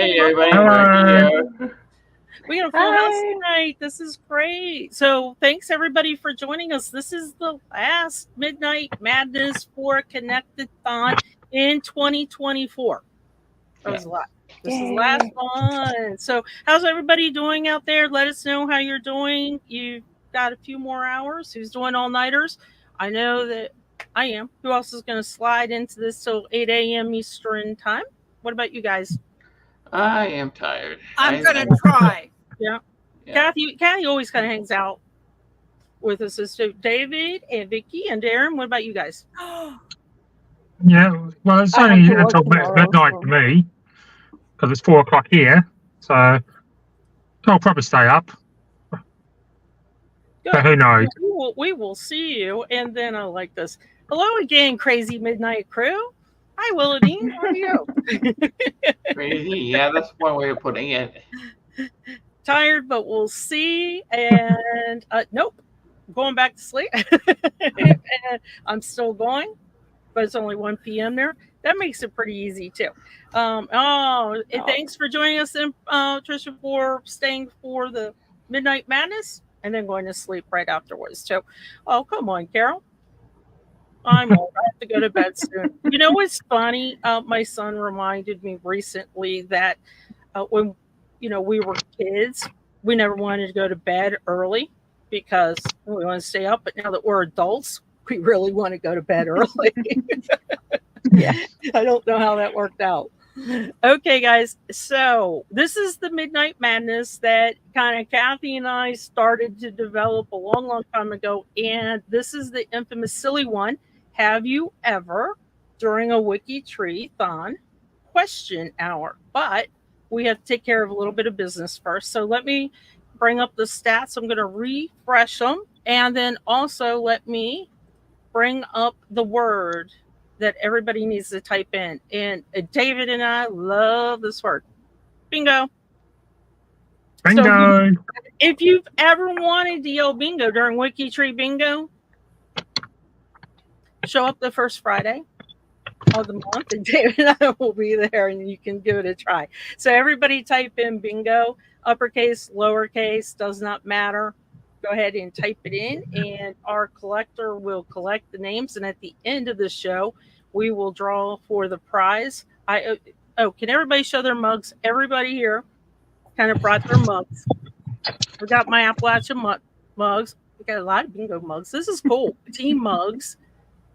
Hey, everybody. Hello. We're here. We got a full house tonight. This is great. So thanks everybody for joining us. This is the last Midnight Madness for Connect-a-Thon in 2024. That was a lot. This is the last one. So how's everybody doing out there? Let us know how you're doing. You've got a few more hours. Who's doing all-nighters? I know that I am. Who else is going to slide into this till 8 a.m. Eastern time? What about you guys? I am tired. I'm going to try. Yeah. Yeah. Kathy always kind of hangs out with us. So David and Vicky and Darren, what about you guys? Yeah, well, it's I have only to work until tomorrow, midnight so- for me, because it's 4 o'clock here, so I'll probably stay up. Good. But who knows? We will see you. And then I like this. Hello again, crazy midnight crew. Hi, Willadine. How are you? Crazy. Yeah, that's one way of putting it. Tired, but we'll see. And nope, going back to sleep. And I'm still going, but it's only 1 p.m. there. That makes it pretty easy too. Thanks for joining us, Trisha, for staying for the Midnight Madness and then going to sleep right afterwards too. Oh, come on, Carol. I'm old. I have to go to bed soon. You know what's funny? My son reminded me recently that when we were kids, we never wanted to go to bed early because we want to stay up. But now that we're adults, we really want to go to bed early. Yeah, I don't know how that worked out. Okay, guys. So this is the Midnight Madness that kind of Kathy and I started to develop a long, long time ago. And this is the infamous silly one. Have you ever, during a WikiTree-thon question hour? But we have to take care of a little bit of business first. So let me bring up the stats. I'm going to refresh them. And then also let me bring up the word that everybody needs to type in. And David and I love this word. Bingo. Bingo. So if you've ever wanted to yell bingo during WikiTree Bingo, show up the first Friday of the month and David and I will be there and you can give it a try. So everybody type in bingo, uppercase, lowercase, does not matter. Go ahead and type it in and our collector will collect the names, and at the end of the show we will draw for the prize. Can everybody show their mugs? Everybody here kind of brought their mugs. We got my Appalachian mugs. We got a lot of bingo mugs. This is cool. Team mugs.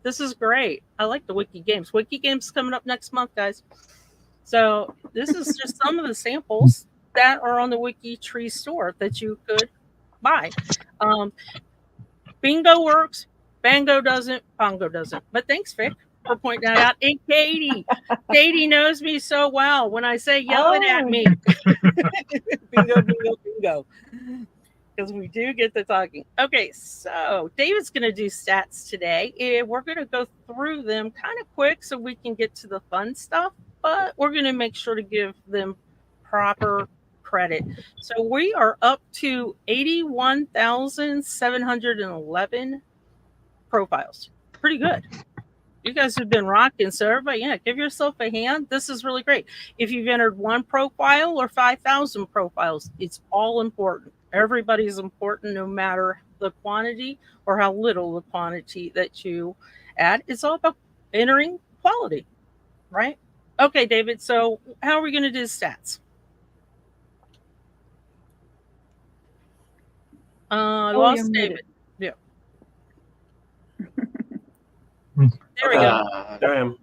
This is great. I like the Wiki Games. Wiki Games coming up next month, guys. So this is just some of the samples that are on the WikiTree store that you could buy. Bingo works. Bango doesn't. Pongo doesn't. But thanks, Vic, for pointing that out. And Katie. Katie knows me so well. When I say yell it at me. Bingo, bingo, bingo. Because we do get to talking. Okay, so David's going to do stats today. And we're going to go through them kind of quick so we can get to the fun stuff. But we're going to make sure to give them proper credit. So we are up to 81,711 profiles. Pretty good. You guys have been rocking. So everybody, give yourself a hand. This is really great. If you've entered 1 profile or 5,000 profiles, it's all important. Everybody's important no matter the quantity or how little the quantity that you add. It's all about entering quality, right? Okay, David. So how are we going to do stats? Lost David. Yeah. There we go. There I am.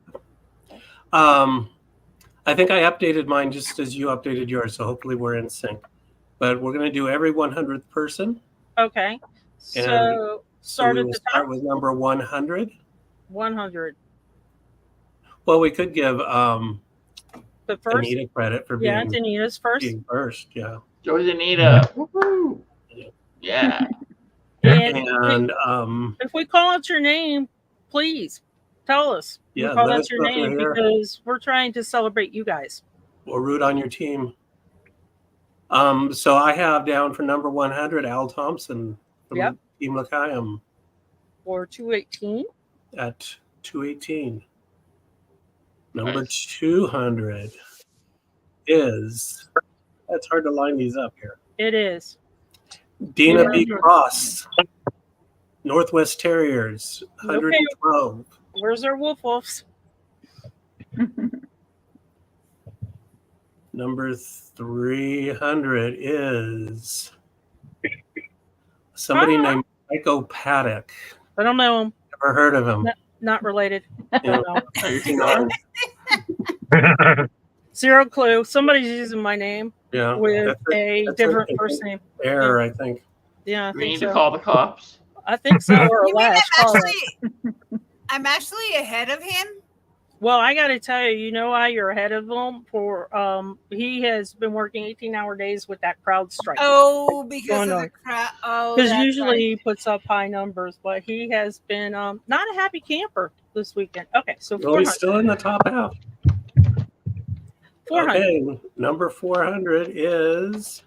I think I updated mine just as you updated yours, so hopefully we're in sync. But we're going to do every 100th person. Okay. So start at the top. Start with number 100. 100. Well, we could give the first Anita credit for being Anita's first. Being first, yeah. George Anita. Woohoo. Yeah. And if we call out your name, please tell us. Yeah, call out your name because we're trying to celebrate you guys. We'll root on your team. So I have down for number 100 Al Thompson from Team L'Chaim. For 218. At 218. Number 200 is, it's hard to line these up here. It is. Dina Yeah. B. Cross, Northwest Terriers, Okay. 112. Where's our wolves? Number 300 is somebody named Psycho Paddock. I don't know him. Never heard of him. Not related. Yeah. No. Are you sure? Zero clue. Somebody's using my name Yeah, with a that's different an first name. error, I think. Yeah, I We think need so. to call the cops. I think so. Or You mean Lash. I'm actually ahead of him? Well, I got to tell you, you know why you're ahead of him? He has been working 18-hour days with that crowd strike. Oh, because Oh, of no. the crowd. Oh, Because that's usually right. he puts up high numbers, but he has been not a happy camper this weekend. Okay, so Well, he's 400. still in the top half. 400. Okay, number 400 is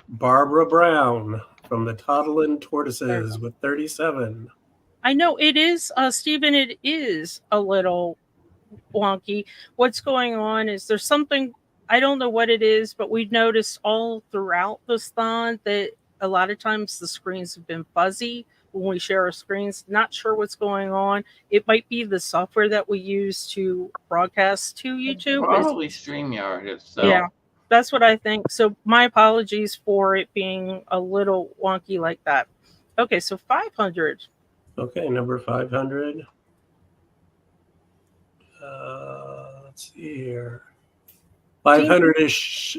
Barbara Brown from the Toddlin Tortoises with 37. I know it is, Stephen, it is a little wonky. What's going on is there's something, I don't know what it is, but we've noticed all throughout this thon that a lot of times the screens have been fuzzy when we share our screens. Not sure what's going on. It might be the software that we use to broadcast to YouTube. Probably StreamYard itself. Yeah, that's what I think. So my apologies for it being a little wonky like that. Okay, so 500. Okay, number 500. Let's see here. 500 is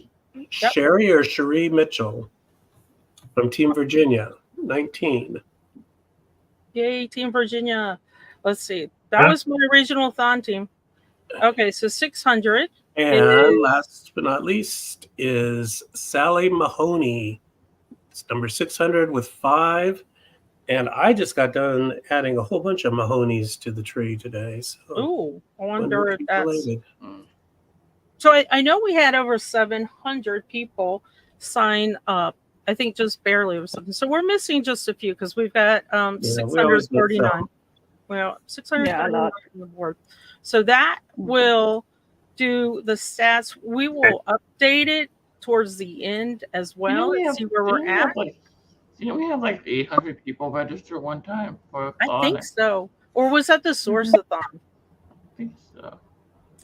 Sherry or Cherie Mitchell from Team Virginia, 19. Yay, Team Virginia. Let's see. That was my original thon team. Okay, so 600. And last but not least is Sally Mahoney. It's number 600 with 5. And I just got done adding a whole bunch of Mahonies to the tree today. So Ooh, I wonder if that's... related. So I know we had over 700 people sign up. I think just barely or something. So we're missing just a few because we've got we always miss 639. some. Well, 639 Yeah, on the board. So that will do the stats. We will update it towards the end as well. See where we're at. Didn't we have like 800 people register one time for a I thon? think so. Or was that the source-a-thon? I think so.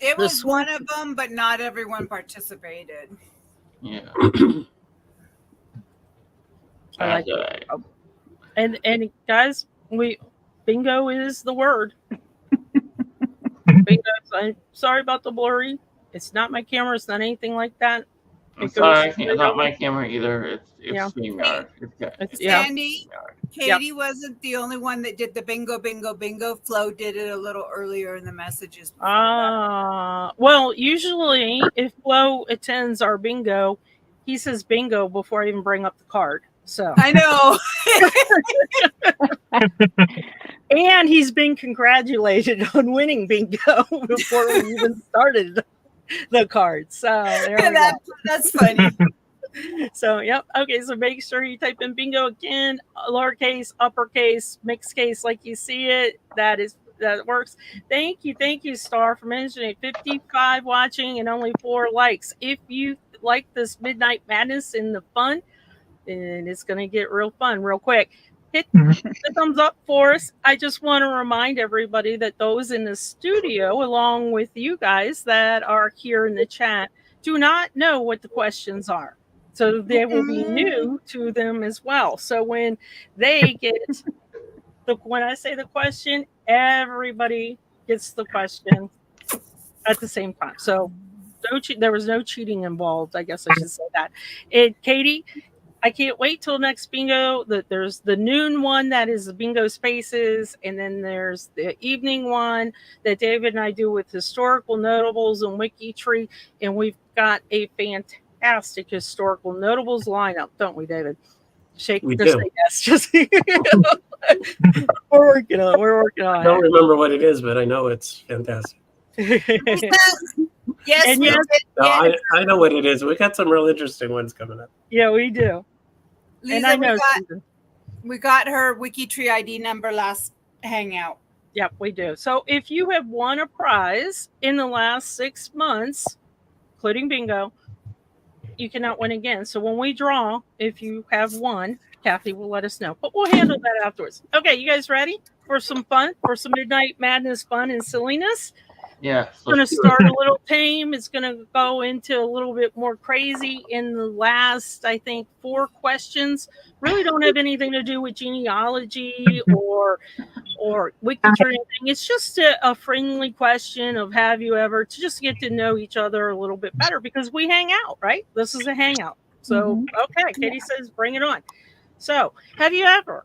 It The was one of them, but not everyone participated. Yeah. I like That's it. And guys, bingo is the word. Bingo. I'm sorry about the blurry. It's not my camera. It's not anything like that. I'm sorry, it's not my camera either. It's StreamYard. It's Sandy, Katie wasn't the only one that did the bingo, bingo, bingo. Flo did it a little earlier in the messages. Well, usually if Flo attends our bingo, he says bingo before I even bring up the card. So I know. And he's been congratulated on winning bingo before we even started the card. So there we go. That's funny. So, yep. Okay, so make sure you type in bingo again, lowercase, uppercase, mixed case, like you see it. That works. Thank you, Star, for mentioning it. 55 watching and only 4 likes. If you like this Midnight Madness and the fun, then it's going to get real fun real quick. Hit the thumbs up for us. I just want to remind everybody that those in the studio, along with you guys that are here in the chat, do not know what the questions are. So they will be new to them as well. So when they get when I say the question, everybody gets the question at the same time. So there was no cheating involved. I guess I should say that. Katie, I can't wait till next bingo. There's the noon one that is the bingo spaces, and then there's the evening one that David and I do with historical notables and WikiTree, and we've got a fantastic historical notables lineup, don't we, David? We do. Yes, just we're working on it. I don't remember what it is, but I know it's fantastic. Yes, And we yes, did. No, Yes. I know what it is. We got some real interesting ones coming up. yeah, we do. Lisa, And I know, Susan. we got her WikiTree ID number last hangout. Yep, we do. So if you have won a prize in the last 6 months, including bingo, you cannot win again. So when we draw, if you have won, Kathy will let us know. But we'll handle that afterwards. Okay, you guys ready for some fun, for some Midnight Madness fun and silliness? Yeah. It's going to start a little tame. It's going to go into a little bit more crazy in the last, I think, 4 questions. Really don't have anything to do with genealogy or WikiTree or anything. It's just a friendly question of have you ever, to just get to know each other a little bit better, because we hang out, right? This is a hangout. So, okay, Katie says bring it on. So, have you ever,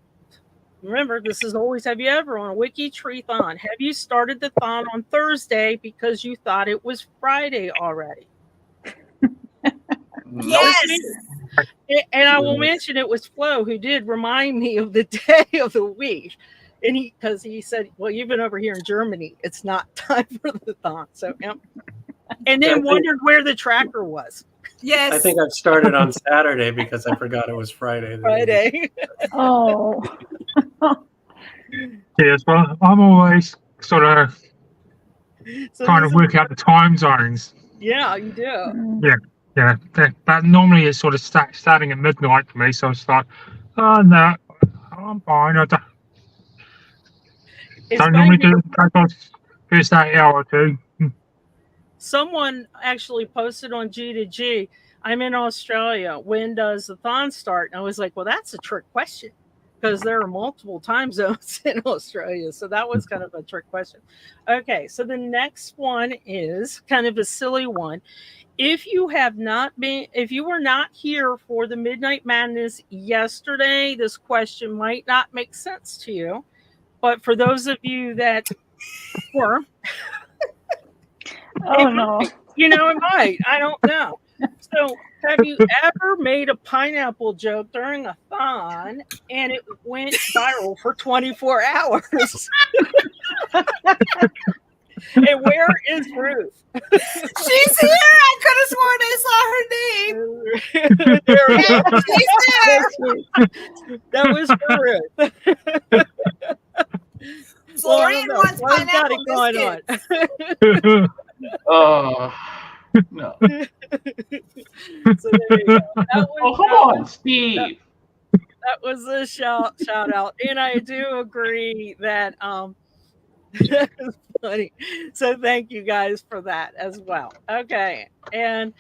remember, this is always have you ever on a WikiTree-thon. Have you started the thon on Thursday because you thought it was Friday already? Yes. And I will mention it was Flo who did remind me of the day of the week. And because he said, well, you've been over here in Germany. It's not time for the thon. So, yep. And then wondered where the tracker was. Yes. I think I've started on Saturday because I forgot it was Friday. Friday. Oh. Yes, well, I'm always sort of So trying this to work out the time zones. Yeah, you do. Yeah, but normally it's sort of starting at midnight for me, so it's like, oh no, I'm fine. I don't normally do it first 8 hour or 2. Someone actually posted on G2G, I'm in Australia. When does the thon start? And I was like, well, that's a trick question, because there are multiple time zones in Australia. So that was kind of a trick question. Okay, so the next one is kind of a silly one. If you were not here for the Midnight Madness yesterday, this question might not make sense to you. But for those of you that were, Oh no. it might. I don't know. So, have you ever made a pineapple joke during a thon and it went viral for 24 hours? And where is Ruth? She's here. I could have sworn I saw her name. She's there. That was for Ruth. Florian wants Florian's got pineapple it biscuits. going on. Oh, no. So there you go. Oh, come on, Steve. That was a shout out. And I do agree that that was funny. So thank you guys for that as well. Okay. And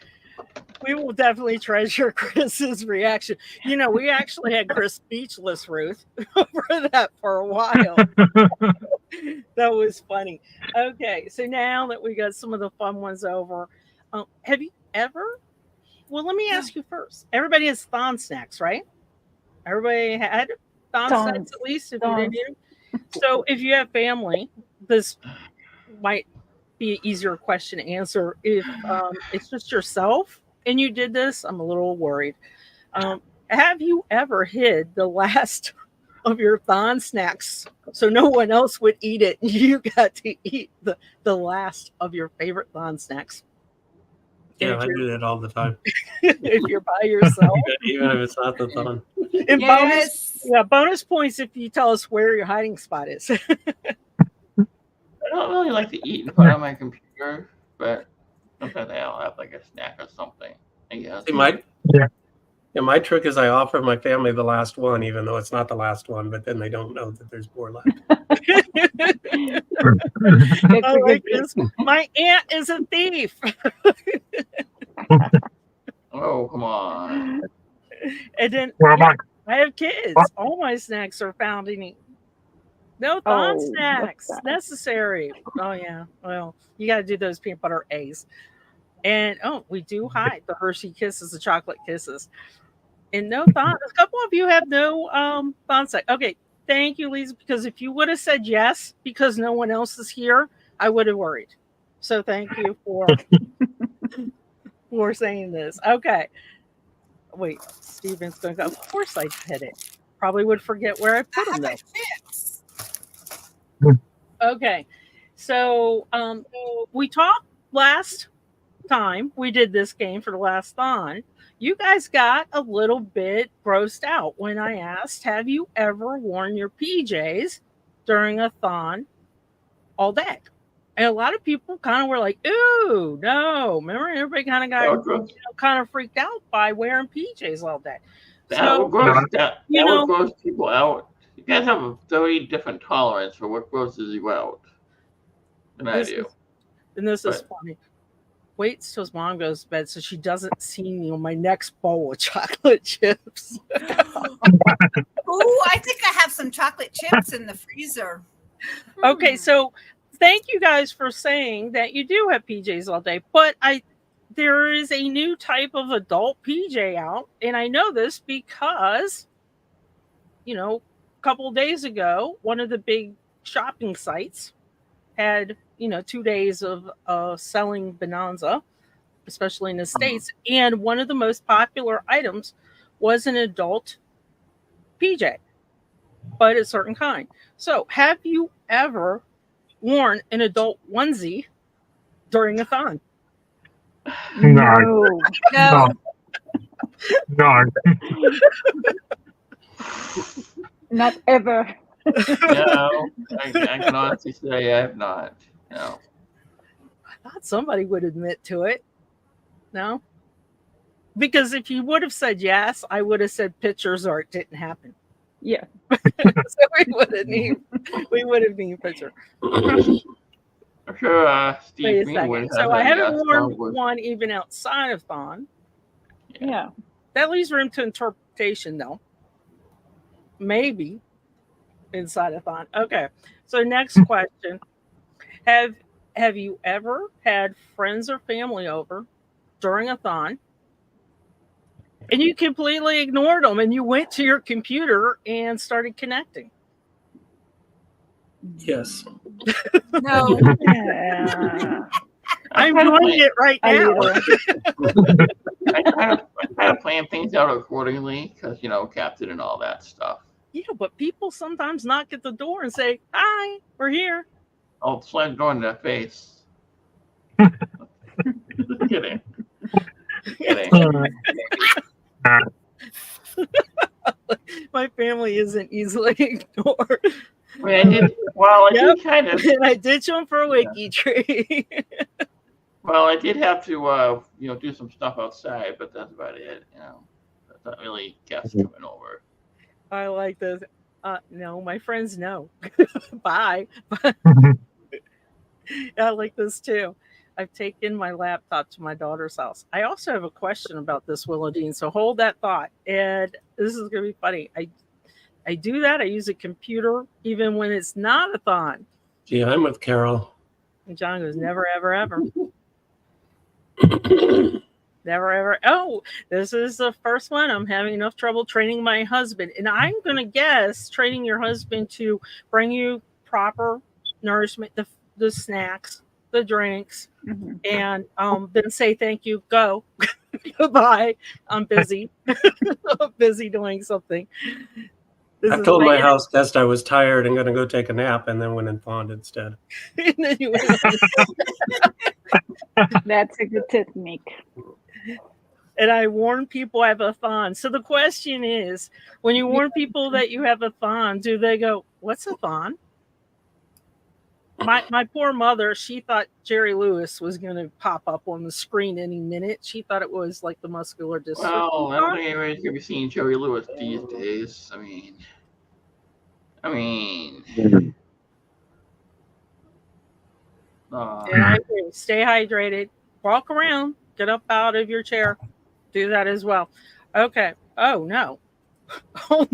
we will definitely treasure Chris's reaction. We actually had Chris speechless, Ruth, over that for a while. That was funny. Okay, so now that we got some of the fun ones over, have you ever? Well, let me ask you first. Everybody has thon snacks, right? Everybody had thon snacks at least, if you didn't. So if you have family, this might be an easier question to answer. If it's just yourself and you did this, I'm a little worried. Have you ever hid the last of your thon snacks so no one else would eat it? You got to eat the last of your favorite thon snacks. Yeah, I do that all the time. If you're by yourself. Even if it's not the thon. And Yes. bonus points if you tell us where your hiding spot is. I don't really like to eat in front of my computer, but sometimes I'll have like a snack or something, I guess. See, my trick is I offer my family the last one, even though it's not the last one, but then they don't know that there's more left. I like this. My aunt is a thief. Oh, come on. And then I have kids. All my snacks are found in no thon snacks necessary. Oh yeah. Well, you got to do those peanut butter A's. And we do hide the Hershey Kisses, the chocolate kisses. And no thon. A couple of you have no thon snack. Okay, thank you, Lisa. Because if you would have said yes, because no one else is here, I would have worried. So thank you for saying this. Okay. Wait, Steven's going to go. Of course I did it. Probably would forget where I put them though. Okay. So we talked last time we did this game for the last thon. You guys got a little bit grossed out when I asked, have you ever worn your PJs during a thon all day? And a lot of people kind of were like, "Ooh, no!" Remember, everybody kind of got kind of freaked out by wearing PJs all day. That So what gross that you what know, gross people out. You guys have a very different tolerance for what grosses you out than I do. this is But funny. Waits till his mom goes to bed so she doesn't see me on my next bowl of chocolate chips. Oh, I think I have some chocolate chips in the freezer. Okay, so thank you guys for saying that you do have PJs all day, but there is a new type of adult PJ out, and I know this because a couple of days ago, one of the big shopping sites had 2 days of selling Bonanza, especially in the States, and one of the most popular items was an adult PJ, but a certain kind. So, have you ever worn an adult onesie during a thon? No. No. No. Not ever. no, I can honestly say I have not. No. I thought somebody would admit to it. No? Because if you would have said yes, I would have said pictures or it didn't happen. Yeah. So we would have needed picture. I'm sure Wait Steve a Greenwood second. has So I a haven't yes, worn probably. one even outside of thon. Yeah. That leaves room to interpretation, though. Maybe inside a thon. Okay. So next question: Have you ever had friends or family over during a thon, and you completely ignored them, and you went to your computer and started connecting? Yes. No. Yeah. I'm try to doing plan- it right A now. little. I try to plan things out accordingly because Captain and all that stuff. Yeah, but people sometimes knock at the door and say, "Hi, we're here." I'll slam the door in their face. Kidding. My family isn't easily ignored. I mean, I did. Well, I Yep. did kind of. And I ditch them for a WikiTree. Well, I did have to, do some stuff outside, but that's about it. That's not really guests coming over. I like this. No, my friends know. Bye. I like this too. I've taken my laptop to my daughter's house. I also have a question about this, Willowdine, so hold that thought. And this is going to be funny. I do that. I use a computer even when it's not a thon. Gee, I'm with Carol. And John goes, never, ever, ever. Never, ever. Oh, this is the first one. I'm having enough trouble training my husband. And I'm going to guess training your husband to bring you proper nourishment, the snacks, the drinks, and then say thank you, go, goodbye. I'm busy. I'm busy doing something. I told my house guest I was tired and going to go take a nap, and then went and fawned instead. And then you went That's a good technique. and I warn people I have a thon. So the question is, when you warn people that you have a thon, do they go, "What's a thon?" My poor mother, she thought Jerry Lewis was going to pop up on the screen any minute. She thought it was like the muscular dystrophy. Well, I don't think anybody's going to be seeing Jerry Lewis these days. I mean. And I agree. Stay hydrated. Walk around. Get up out of your chair. Do that as well. Okay. Oh, no. Oh,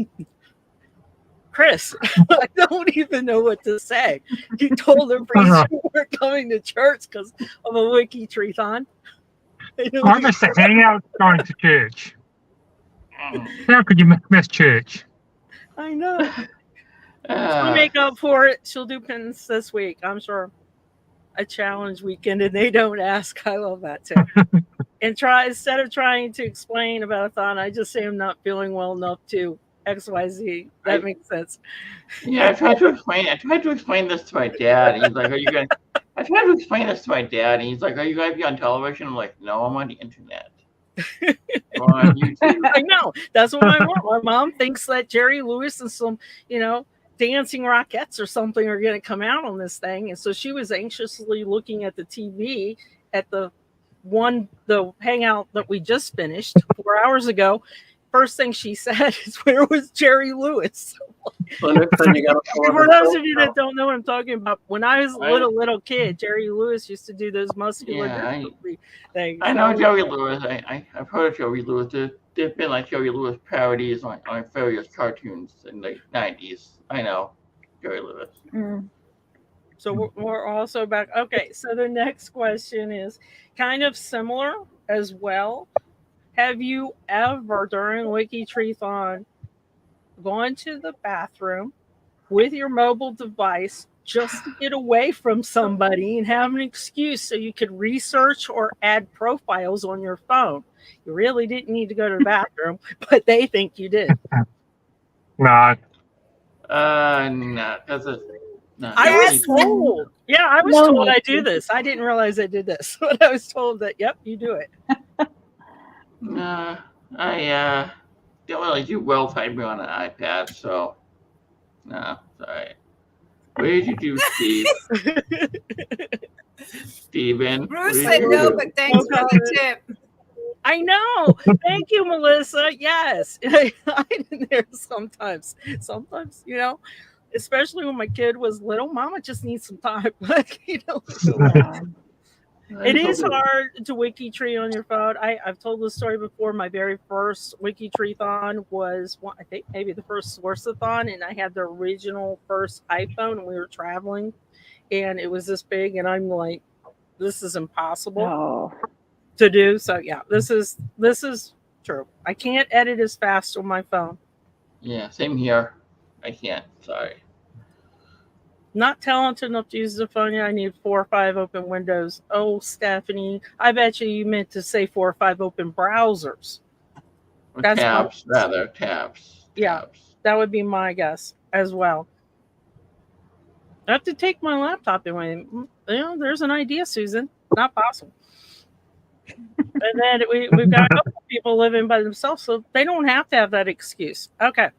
Chris, I don't even know what to say. You told the priest you weren't coming to church because of a WikiTree Thon. I'm just hanging out going to church. How could you miss church? I know. She'll make up for it. She'll do penance this week, I'm sure. A challenge weekend, and they don't ask. I love that too. And instead of trying to explain about a thon, I just say I'm not feeling well enough to XYZ. That makes sense. Yeah, I tried to explain this to my dad. And he's like, "Are you going?" I tried to explain this to my dad, and he's like, "Are you going to be on television?" I'm like, "No, I'm on the internet." On YouTube. I know. That's what my mom thinks that Jerry Lewis and some, dancing Rockettes or something are going to come out on this thing. And so she was anxiously looking at the TV at the hangout that we just finished 4 hours ago. First thing she said is, "Where was Jerry Lewis?" So next time you got to For those of you that don't know what I'm talking about, when I was a little kid, Jerry Lewis used to do those muscular things. I know Jerry Lewis. I've heard of Jerry Lewis. There've been like Jerry Lewis parodies on various cartoons in the 90s. I know Jerry Lewis. Mm. So we're also back. Okay, so the next question is kind of similar as well. Have you ever, during WikiTree-a-Thon, gone to the bathroom with your mobile device just to get away from somebody and have an excuse so you could research or add profiles on your phone? You really didn't need to go to the bathroom, but they think you did. No. No, because it's no. I was told. Yeah, I was told I do this. I didn't realize I did this, but I was told that, yep, you do it. No, I don't really do well typing on an iPad, so no, sorry. What did you do, Steve? Steven? Bruce said no, but thanks for the tip. I know. Thank you, Melissa. Yes. I'm in there sometimes. Sometimes, especially when my kid was little, Mama just needs some time. It is hard to WikiTree on your phone. I've told this story before. My very first WikiTree-a-Thon was, I think, maybe the first Source-a-Thon, and I had the original first iPhone, and we were traveling, and it was this big, and I'm like, this is impossible to do. So yeah, this is true. I can't edit as fast on my phone. Yeah, same here. I can't. Sorry. Not talented enough to use the phone yet. I need 4 or 5 open windows. Oh, Stephanie, I bet you meant to say 4 or 5 open browsers. That's tabs, rather. Tabs. Yeah, that would be my guess as well. I have to take my laptop away. There's an idea, Susan. Not possible. And then we've got a couple people living by themselves, so they don't have to have that excuse. Okay.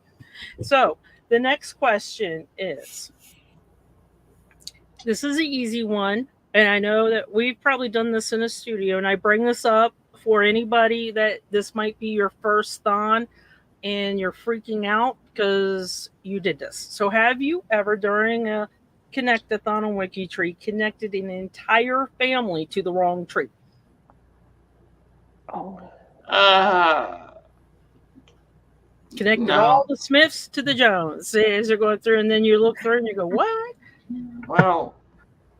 So the next question is, this is an easy one, and I know that we've probably done this in a studio, and I bring this up for anybody that this might be your first Thon and you're freaking out because you did this. So have you ever, during a Connect-a-Thon on WikiTree, connected an entire family to the wrong tree? Connected all the Smiths to the Jones as they're going through, and then you look through and you go, what? Well,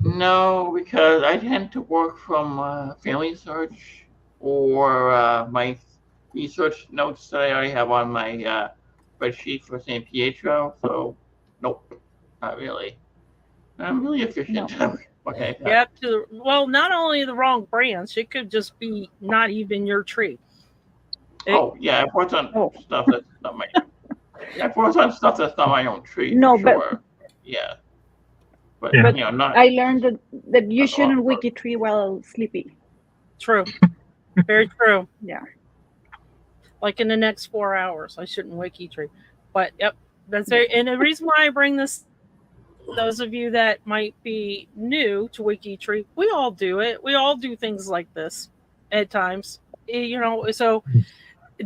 no, because I tend to work from Family Search or my research notes that I already have on my spreadsheet for San Pietro. So, nope, not really. I'm really efficient. No. Okay. Not only the wrong branch, it could just be not even your tree. I brought on stuff that's not my. I brought on stuff that's not my own tree. No, sure. But not. I learned that you shouldn't WikiTree while sleepy. True. Very true. Yeah. Like in the next 4 hours, I shouldn't WikiTree. But yep, that's very. And the reason why I bring this, those of you that might be new to WikiTree, we all do it. We all do things like this at times. So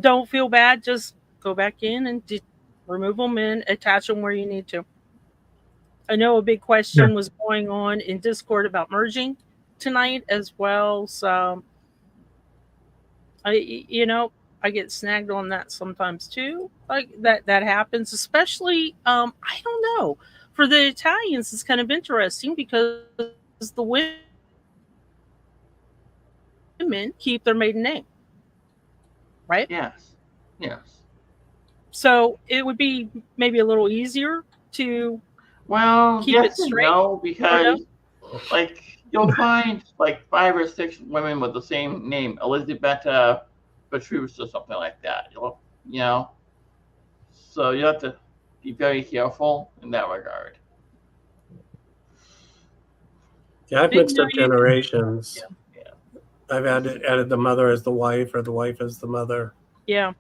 don't feel bad. Just go back in and remove them and attach them where you need to. I know a big question was going on in Discord about merging tonight as well. So I get snagged on that sometimes too. Like that happens, especially I don't know. For the Italians, it's kind of interesting because the women keep their maiden name, right? Yes. So it would be maybe a little easier to keep it straight. No, because you'll find like 5 or 6 women with the same name, Elisabetta Petrus or something like that. So you have to be very careful in that regard. Yeah, I've mixed up generations. Yeah. I've added the mother as the wife or the wife as the mother. Yeah.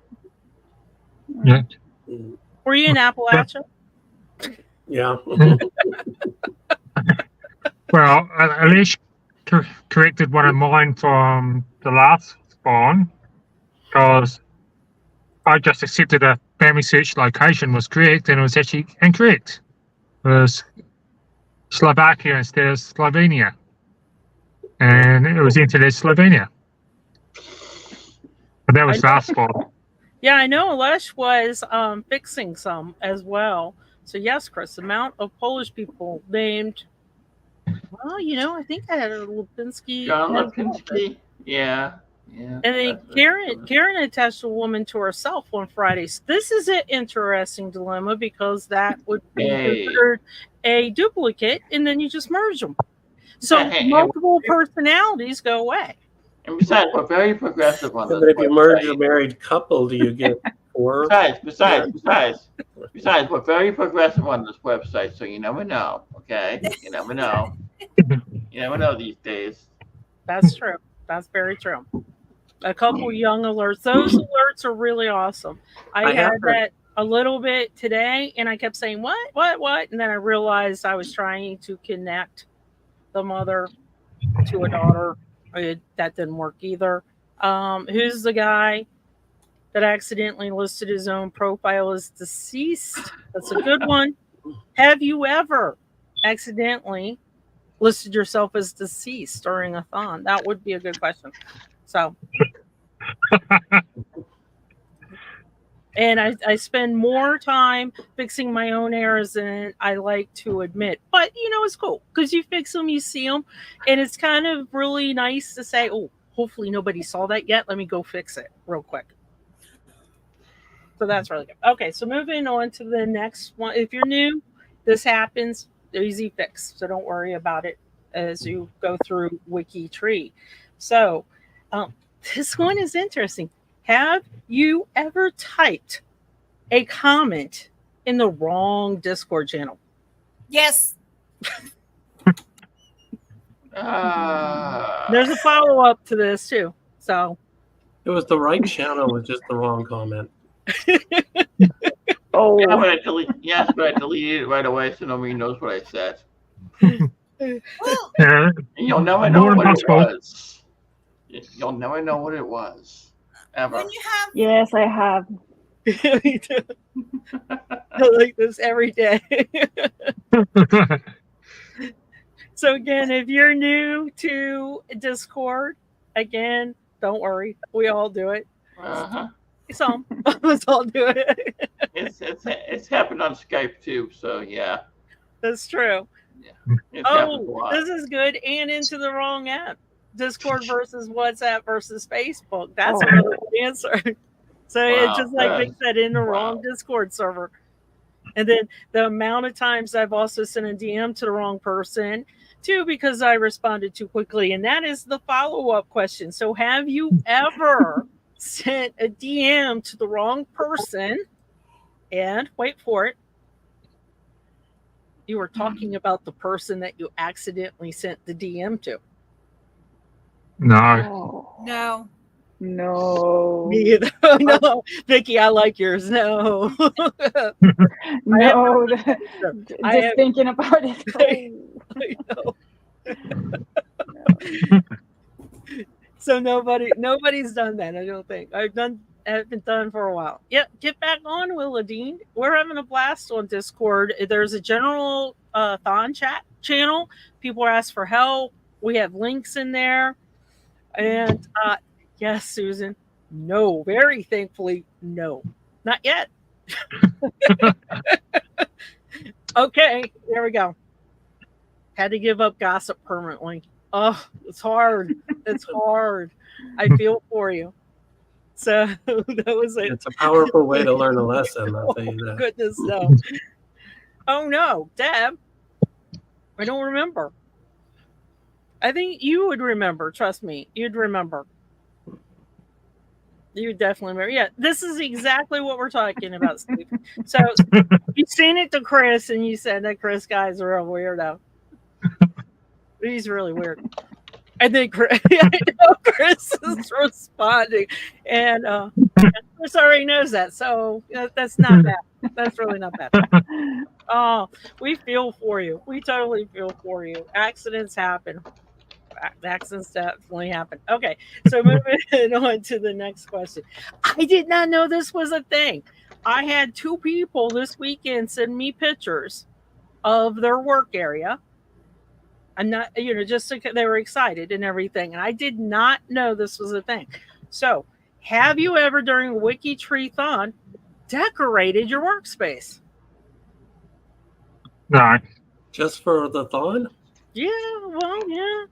Yeah. Were you in Appalachia? Yeah. Well, Alish corrected one of mine from the last spawn because I just accepted a family search location was correct and it was actually incorrect. It was Slovakia instead of Slovenia. And it was entered as Slovenia. But that was last spawn. Yeah, I know Alesh was fixing some as well. So yes, Chris, the amount of Polish people named. Well, I think I had a Lipinski. John Lipinski. Yeah. Yeah. And then Karen attached a woman to herself on Fridays. This is an interesting dilemma because that would be considered a duplicate, and then you just merge them. So multiple personalities go away. And besides, we're very progressive on this. But if you merge a married couple, do you get 4? Besides, we're very progressive on this website, so you never know. Okay, you never know. You never know these days. That's true. That's very true. A couple young alerts. Those alerts are really awesome. I had that a little bit today, and I kept saying, what? And then I realized I was trying to connect the mother to a daughter. That didn't work either. Who's the guy that accidentally listed his own profile as deceased? That's a good one. Have you ever accidentally listed yourself as deceased during a thon? That would be a good question. So, and I spend more time fixing my own errors than I like to admit. But, it's cool because you fix them, you see them, and it's kind of really nice to say, oh, hopefully nobody saw that yet. Let me go fix it real quick. So that's really good. Okay, so moving on to the next one. If you're new, this happens. Easy fix. So don't worry about it as you go through WikiTree. So this one is interesting. Have you ever typed a comment in the wrong Discord channel? Yes. There's a follow-up to this too. So it was the right channel with just the wrong comment. Oh. Yeah, but I deleted it right away so nobody knows what I said. Well, And you'll never know what it was. You'll never know what it was. Ever. when you have Yes, I have. I like this every day. So again, if you're new to Discord, again, don't worry. We all do it. Uh-huh. Some of us all do it. It's happened on Skype too, so yeah. That's true. It's happened a Oh, lot. this is good. And into the wrong app. Discord versus WhatsApp versus Facebook. That's another good answer. So it's just like Vic said, in the wrong Discord server. And then the amount of times I've also sent a DM to the wrong person, too, because I responded too quickly. And that is the follow-up question. So have you ever sent a DM to the wrong person? And wait for it. You were talking about the person that you accidentally sent the DM to. No. no. No. Me either. No, Vicky, I like yours. No. No. I Just thinking about it. I know. So nobody's done that. I don't think I've been done for a while. Yep, get back on, Willadine. We're having a blast on Discord. There's a general Thon chat channel. People ask for help. We have links in there. And yes, Susan. No, very thankfully, no, not yet. Okay, there we go. Had to give up gossip permanently. Oh, it's hard. It's hard. I feel for you. So that was it. It's a powerful way to learn a lesson, I'll tell you that. Goodness, no. Oh no, Deb. I don't remember. I think you would remember. Trust me, you'd remember. You definitely remember. Yeah, this is exactly what we're talking about, Steve. So you sent it to Chris, and you said that Chris guy's a real weirdo. He's really weird. I think Chris is responding, and Chris already knows that, so that's not bad. That's really not bad. Oh, we feel for you. We totally feel for you. Accidents happen. Accidents definitely happen. Okay, so moving on to the next question. I did not know this was a thing. I had 2 people this weekend send me pictures of their work area. I'm not, just so they were excited and everything. And I did not know this was a thing. So, have you ever during WikiTree-thon decorated your workspace? No. Just for the thon? Yeah, well, yeah.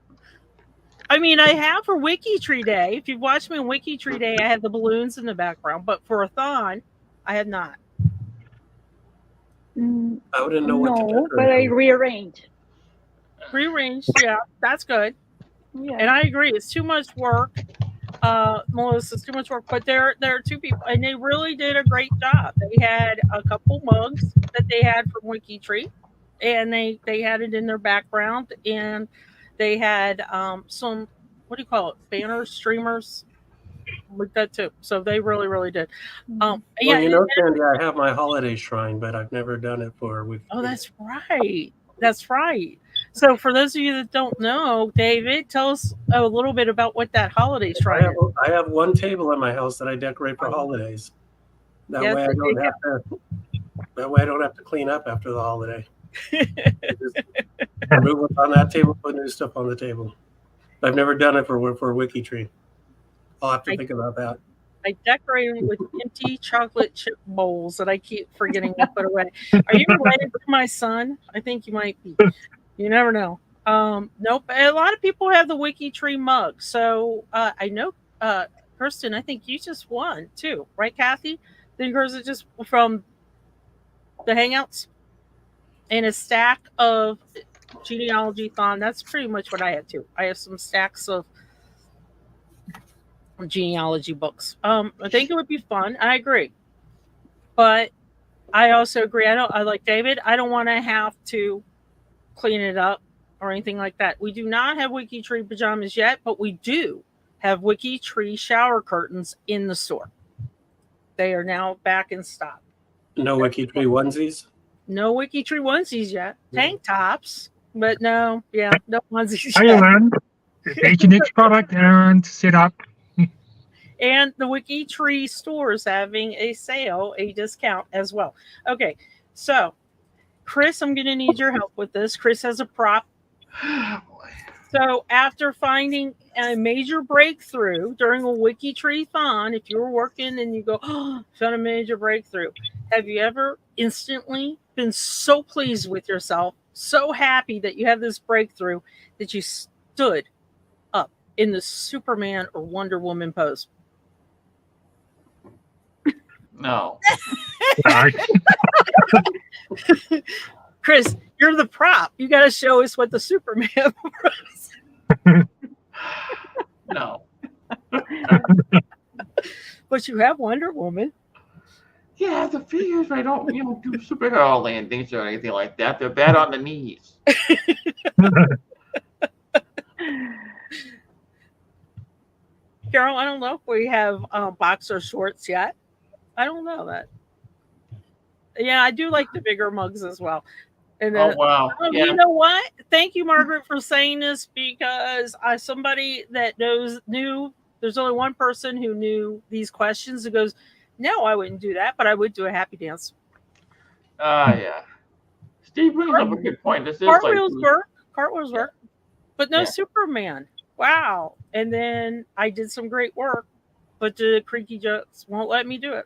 I mean, I have for WikiTree Day. If you've watched me on WikiTree Day, I had the balloons in the background. But for a thon, I have not. I wouldn't know what to No, decorate. but I rearrange. Rearranged, yeah, that's good. Yeah. And I agree, it's too much work. Melissa, it's too much work. But there are 2 people, and they really did a great job. They had a couple mugs that they had from WikiTree, and they had it in their background, and they had some, what do you call it, banners, streamers, like that too. So they really, really did. Well, Yeah. Sandy, I have my holiday shrine, but I've never done it for WikiTree. Oh, that's right. That's right. So for those of you that don't know, David, tell us a little bit about what that holiday shrine is. I have one table in my house that I decorate for holidays. That way I don't have to clean up after the holiday. Just remove what's on that table, put new stuff on the table. I've never done it for WikiTree. I'll have to think about that. I decorate them with empty chocolate chip bowls that I keep forgetting to put away. Are you related to my son? I think you might be. You never know. Nope. A lot of people have the WikiTree mug. So I know, Kirsten, I think you just won too, right, Kathy? I think hers is just from the Hangouts and a stack of Genealogy-thon. That's pretty much what I have too. I have some stacks of genealogy books. I think it would be fun. I agree. But I also agree. I like David. I don't want to have to clean it up or anything like that. We do not have WikiTree pajamas yet, but we do have WikiTree shower curtains in the store. They are now back in stock. No WikiTree onesies? No WikiTree onesies yet. Tank tops, but no onesies I yet. learned the next product and set up. And the WikiTree store is having a sale, a discount as well. Okay, so Chris, I'm going to need your help with this. Chris has a prop. So after finding a major breakthrough during a WikiTree-thon, if you were working and you go, oh, found a major breakthrough, have you ever instantly been so pleased with yourself, so happy that you have this breakthrough that you stood up in the Superman or Wonder Woman pose? No. Chris, you're the prop. You got to show us what the Superman was. No. But you have Wonder Woman. Yeah, the figures, I don't, do superhero landings or anything like that. They're bad on the knees. Carol, I don't know if we have boxer shorts yet. I don't know that. Yeah, I do like the bigger mugs as well. And Oh, wow. Yeah. You know what? Thank you, Margaret, for saying this, because somebody that knew there's only one person who knew these questions who goes, no, I wouldn't do that, but I would do a happy dance. Yeah. Steve brings up a good point. This is Cartwheels like work. Cartwheels work. But no Yeah. Superman. Wow. And then I did some great work, but the creaky jokes won't let me do it.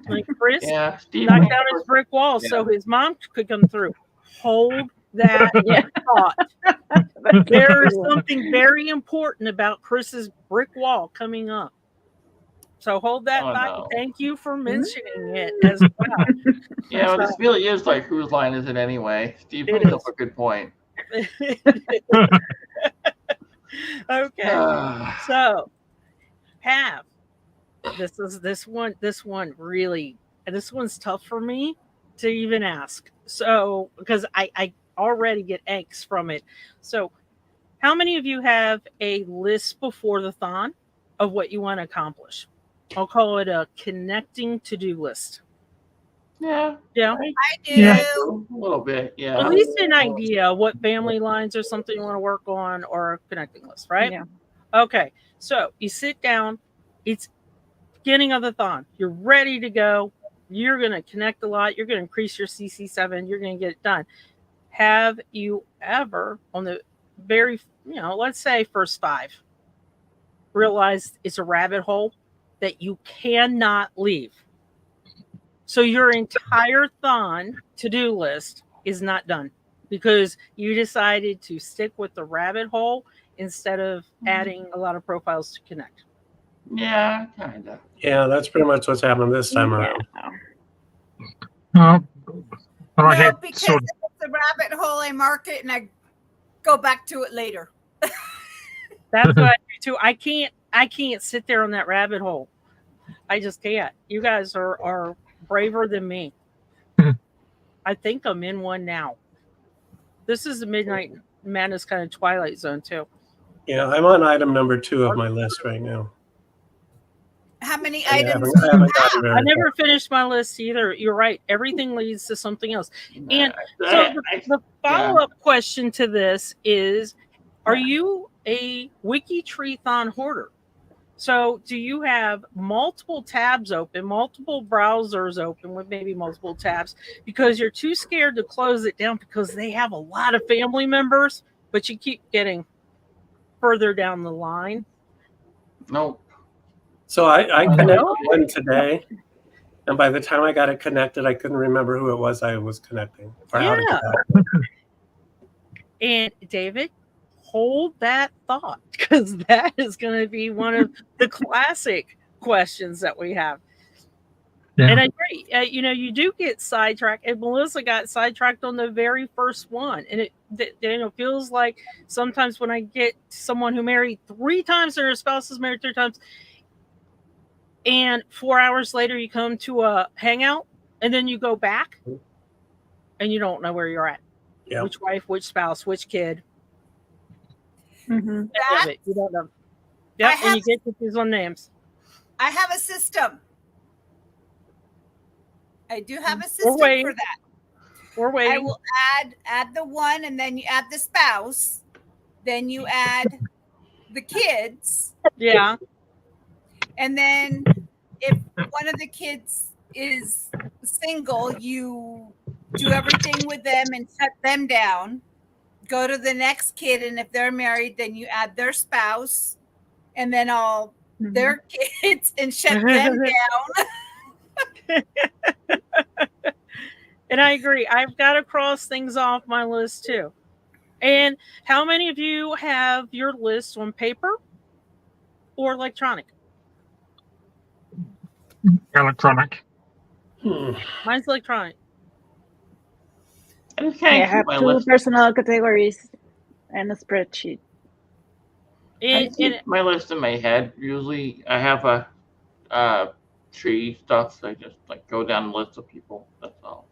Like Chris Yeah, Steve knocked brings down up his brick wall Yeah. so his mom could come through. Hold that Yeah. thought. There is something very important about Chris's brick wall coming up. So hold that Oh, thought. no. Thank you for mentioning it as well. Yeah, well, this really is like whose line is it anyway? Steve It brings up is. a good point. Okay. So have this one really, and this one's tough for me to even ask. So because I already get angst from it. So how many of you have a list before the thon of what you want to accomplish? I'll call it a connecting to-do list. Yeah. Yeah. I do. Yeah. A little bit, yeah. At least an idea what family lines or something you want to work on, or a connecting list, right? Yeah. Okay. So you sit down. It's beginning of the thon. You're ready to go. You're going to connect a lot. You're going to increase your CC7. You're going to get it done. Have you ever, on the very, let's say first 5, realized it's a rabbit hole that you cannot leave? So your entire thon to-do list is not done because you decided to stick with the rabbit hole instead of adding a lot of profiles to connect. Yeah, kind of. Yeah, that's pretty much what's happening this time around. But I No, had because sort if it's a rabbit hole, I mark it and I go back to it later. That's what I do too. I can't sit there on that rabbit hole. I just can't. You guys are braver than me. I think I'm in one now. This is the Midnight Madness kind of Twilight Zone too. Yeah, I'm on item number 2 of my list right now. How many I items haven't do you gotten have? very I never finished my list either. You're right. Everything leads to something else. And so the follow-up question to this is, are you a WikiTree-Thon hoarder? So do you have multiple tabs open, multiple browsers open with maybe multiple tabs because you're too scared to close it down because they have a lot of family members, but you keep getting further down the line? Nope. So I connected one today, and by the time I got it connected, I couldn't remember who it was I was connecting or how to do that. And David, hold that thought because that is going to be one of the classic questions that we have. Yeah. And I agree. You do get sidetracked, and Melissa got sidetracked on the very first one, and it feels like sometimes when I get someone who married 3 times and her spouse is married 3 times, and 4 hours later you come to a hangout, and then you go back, and you don't know where you're at. Yeah. Which wife, which spouse, which kid. Mm-hmm. You don't know. Yeah, and you get confused on names. I have a system. I do have a system for that. We're waiting. I will add the one, and then you add the spouse. Then you add the kids. Yeah. And then if one of the kids is single, you do everything with them and shut them down. Go to the next kid, and if they're married, then you add their spouse, and then all their kids and shut them down. And I agree. I've got to cross things off my list too. And how many of you have your list on paper or electronic? electronic. Mine's electronic. I have 2 personal categories and a spreadsheet. My list in my head. Usually, I have a tree stuff. So I just go down the list of people. That's all.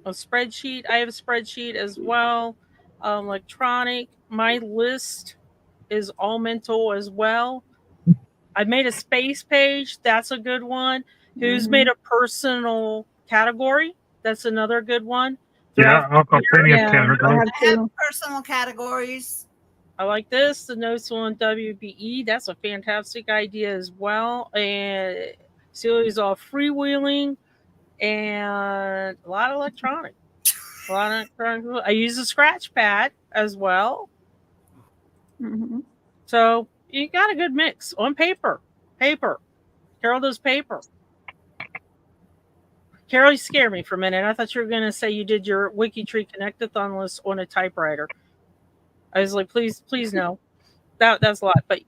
A spreadsheet. I have a spreadsheet as well. Electronic. My list is all mental as well. I made a space page. That's a good one. Who's made a personal category? That's another good one. Yeah, I've got plenty of categories. I have personal categories. I like this. The notes on WBE. That's a fantastic idea as well. And Celia's all freewheeling and a lot of electronic. I use a scratch pad as well. So you got a good mix on paper. Carol does paper. Carol, you scared me for a minute. I thought you were going to say you did your WikiTree Connect-a-Thon list on a typewriter. I was like, please no. That's a lot. But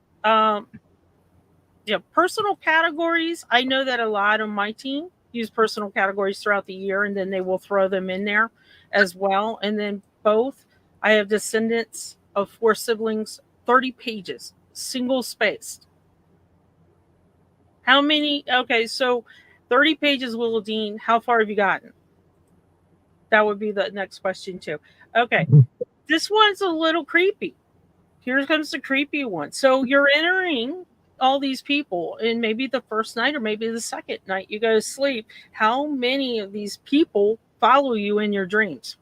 personal categories. I know that a lot of my team use personal categories throughout the year, and then they will throw them in there as well. And then I have descendants of 4 siblings, 30 pages, single spaced. How many? Okay, so 30 pages, Willow Dean. How far have you gotten? That would be the next question too. Okay, this one's a little creepy. Here comes the creepy one. So you're entering all these people, and maybe the first night or maybe the second night you go to sleep, how many of these people follow you in your dreams?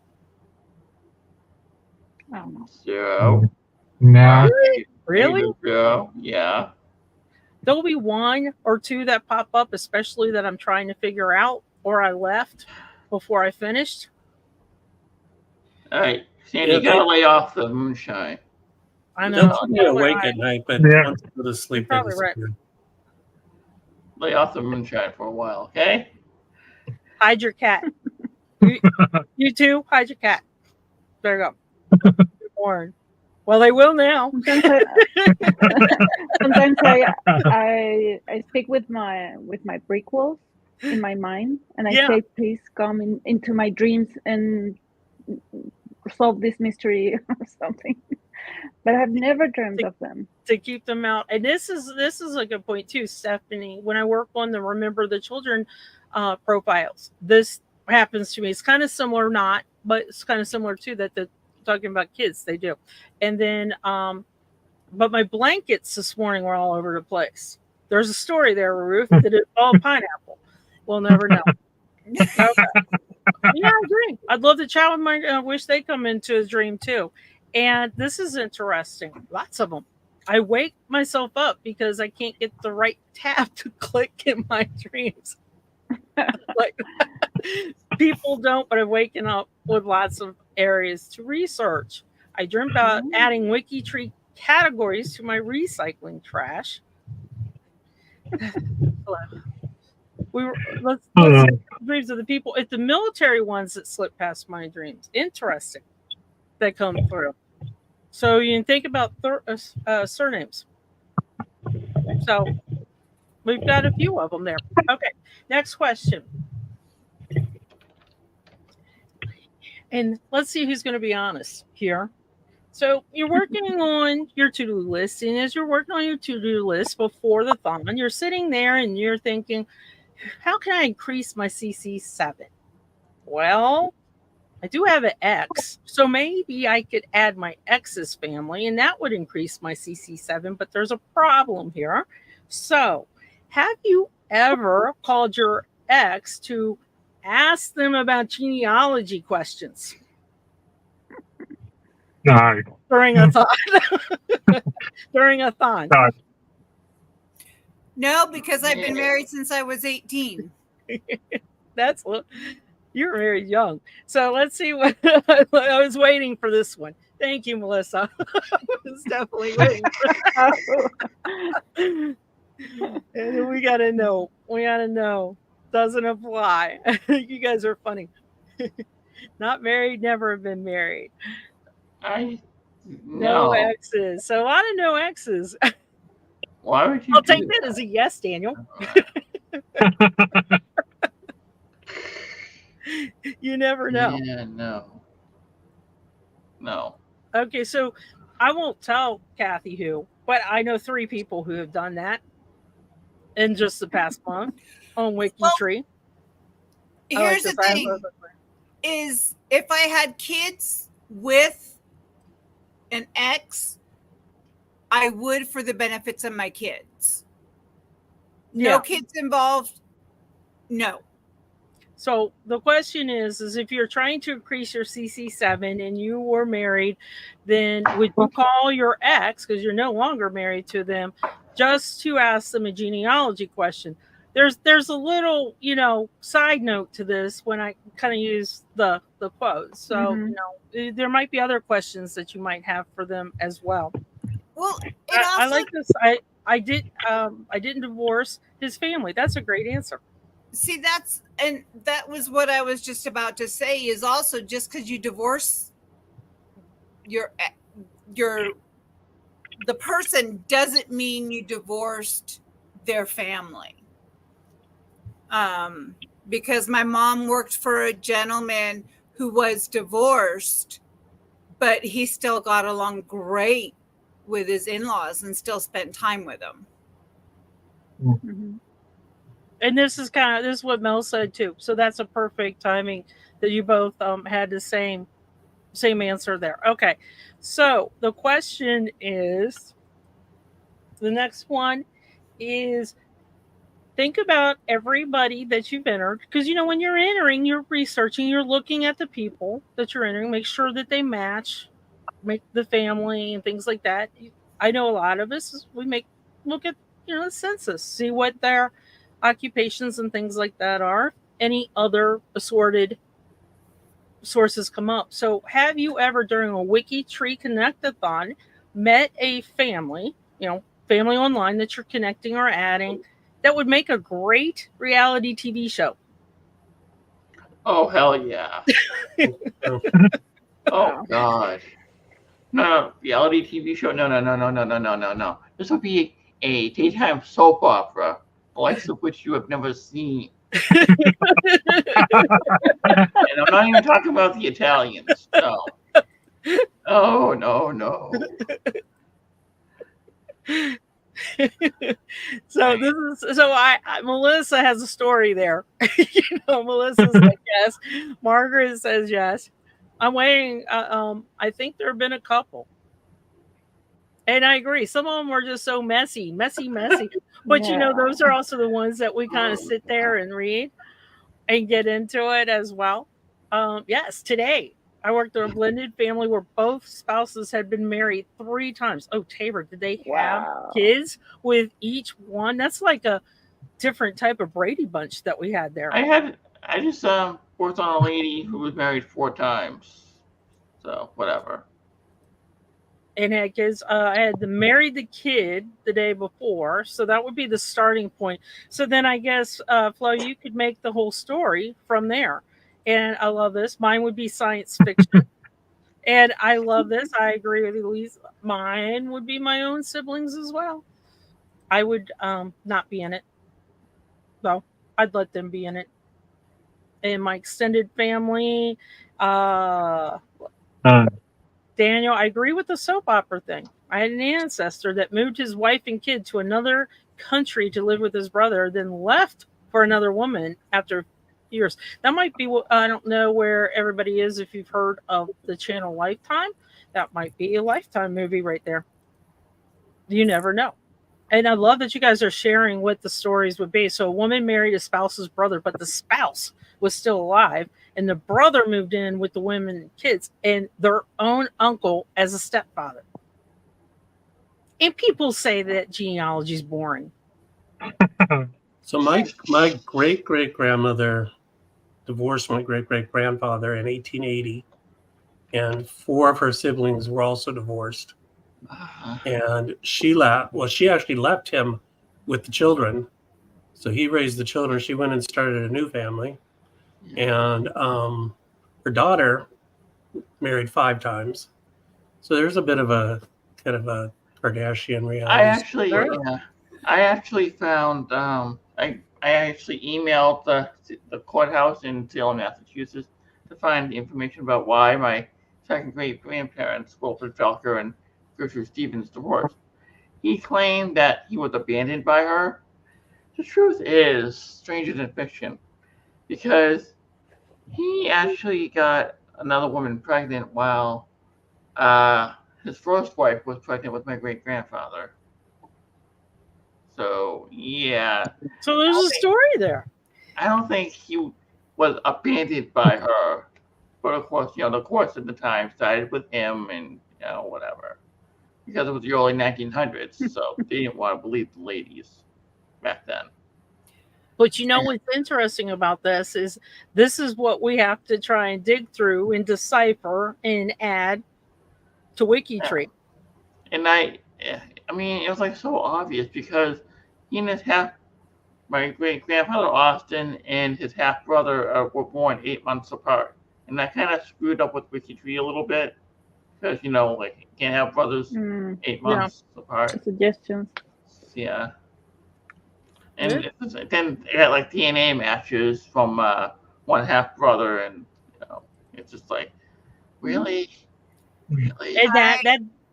Zero. No. Really? Maybe zero. Yeah. There'll be one or two that pop up, especially that I'm trying to figure out, or I left before I finished. All right, Sandy, Yeah, you gotta lay off the moonshine. I They'll know. keep me awake at night, but Yeah. once I go to sleep, You're they probably right. disappear. Lay off the moonshine for a while, okay? Hide your cat. You too, hide your cat. There you go. Born. Well, they will now. Sometimes I speak with my prequels in my mind, and I Yeah. say, "Please come into my dreams and solve this mystery or something." But I've never dreamed of them. To keep them out. And this is a good point too, Stephanie. When I work on the Remember the Children profiles, this happens to me. It's kind of similar, not, but it's kind of similar too, that the talking about kids, they do. And then but my blankets this morning were all over the place. There's a story there, Ruth, that it's all pineapple. We'll never know. Okay. Yeah, I agree. I'd love to chat with my I wish they come into a dream too. And this is interesting. Lots of them. I wake myself up because I can't get the right tab to click in my dreams. Like people don't, but I've waken up with lots of areas to research. I dreamt about adding WikiTree categories to my recycling trash. Let's dreams of the people. It's the military ones that slip past my dreams. Interesting. That come through. So you can think about surnames. So we've got a few of them there. Okay, next question. And let's see who's going to be honest here. So you're working on your to-do list, and as you're working on your to-do list before the thon, you're sitting there and you're thinking, how can I increase my CC7? Well, I do have an X, so maybe I could add my X's family, and that would increase my CC7, but there's a problem here. So have you ever called your X to ask them about genealogy questions? No. During a thon. During a thon. No. No, because I've been married since I was 18. That's you're very young. So let's see what I was waiting for this one. Thank you, Melissa. I was definitely waiting for that. And we gotta know. We gotta know. Doesn't apply. You guys are funny. Not married, never been married. No X's. So a lot of no X's. Why would you? I'll take that as a yes, Daniel. You never know. Yeah, no. Okay, so I won't tell Kathy who, but I know 3 people who have done that in just the past month on WikiTree. Well, here's the thing: is if I had kids with an X, I would for the benefits of my kids. No kids involved. No. So the question is if you're trying to increase your CC7 and you were married, then would you call your ex, because you're no longer married to them, just to ask them a genealogy question? There's a little, side note to this when I kind of use the quote. So, there might be other questions that you might have for them as well. Well, I like this. I didn't divorce his family. That's a great answer. See, that was what I was just about to say, is also just because you divorce the person doesn't mean you divorced their family. Because my mom worked for a gentleman who was divorced, but he still got along great with his in-laws and still spent time with them. Mm-hmm. And this is what Mel said too. So that's a perfect timing that you both had the same answer there. Okay. So the question is, the next one is think about everybody that you've entered. Because, when you're entering, you're researching, you're looking at the people that you're entering, make sure that they match, make the family and things like that. I know a lot of us, look at, the census, see what their occupations and things like that are. Any other assorted sources come up. So have you ever during a WikiTree Connect-a-Thon met a family, family online that you're connecting or adding that would make a great reality TV show? Oh, hell yeah. Oh, God. No, reality TV show? No. This would be a daytime soap opera, the likes of which you have never seen. And I'm not even talking about the Italians. No. Oh, no. So Melissa has a story there. Melissa said yes. Margaret says yes. I'm waiting. I think there have been a couple. And I agree. Some of them were just so messy. But those are also the ones that we kind of sit there and read and get into it as well. Yes, today I worked on a blended family where both spouses had been married 3 times. Oh, Tabor, did they have kids with each one? That's like a different type of Brady Bunch that we had there. I just worked on a lady who was married 4 times. So whatever. And had kids. I had married the kid the day before, so that would be the starting point. So then I guess, Flo, you could make the whole story from there. And I love this. Mine would be science fiction. And I love this. I agree with Elise. Mine would be my own siblings as well. I would not be in it, though. I'd let them be in it. And my extended family, Daniel, I agree with the soap opera thing. I had an ancestor that moved his wife and kid to another country to live with his brother, then left for another woman after years. That might be what, I don't know where everybody is. If you've heard of the channel Lifetime, that might be a Lifetime movie right there. You never know. And I love that you guys are sharing what the stories would be. So a woman married a spouse's brother, but the spouse was still alive. And the brother moved in with the women and kids and their own uncle as a stepfather. And people say that genealogy is boring. So my great-great-grandmother divorced my great-great-grandfather in 1880. And 4 of her siblings were also divorced. And she actually left him with the children. So he raised the children. She went and started a new family. And her daughter married 5 times. So there's a bit of a kind of a Kardashian reality. I actually found I actually emailed the courthouse in Salem, Massachusetts, to find information about why my second great grandparents, Wilfred Felker and Gertrude Stevens, divorced. He claimed that he was abandoned by her. The truth is stranger than fiction, because he actually got another woman pregnant while his first wife was pregnant with my great grandfather. So yeah. So there's a story there. I don't think he was abandoned by her, but of course, the courts at the time sided with him, and whatever, because it was the early 1900s, so they didn't want to believe the ladies back then. But what's interesting about this is what we have to try and dig through and decipher and add to WikiTree. And I mean, it was like so obvious, because he and my great grandfather Austin and his half brother were born 8 months apart, and that kind of screwed up with WikiTree a little bit, because you can't have brothers 8 months apart. Suggestions. Yeah. And then they had like DNA matches from one half brother, and it's just like, really. And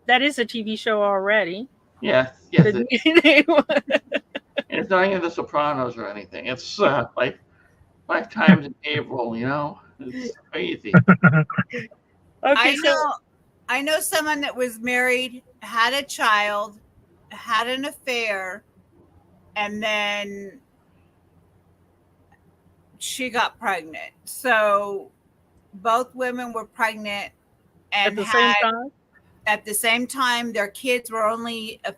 that is a TV show already. Yes. And it's not even The Sopranos or anything. It's like Lifetime's in April. It's crazy. Okay, I know someone that was married, had a child, had an affair, and then she got pregnant. So both women were pregnant At and the same had time? at the same time. Their kids were only a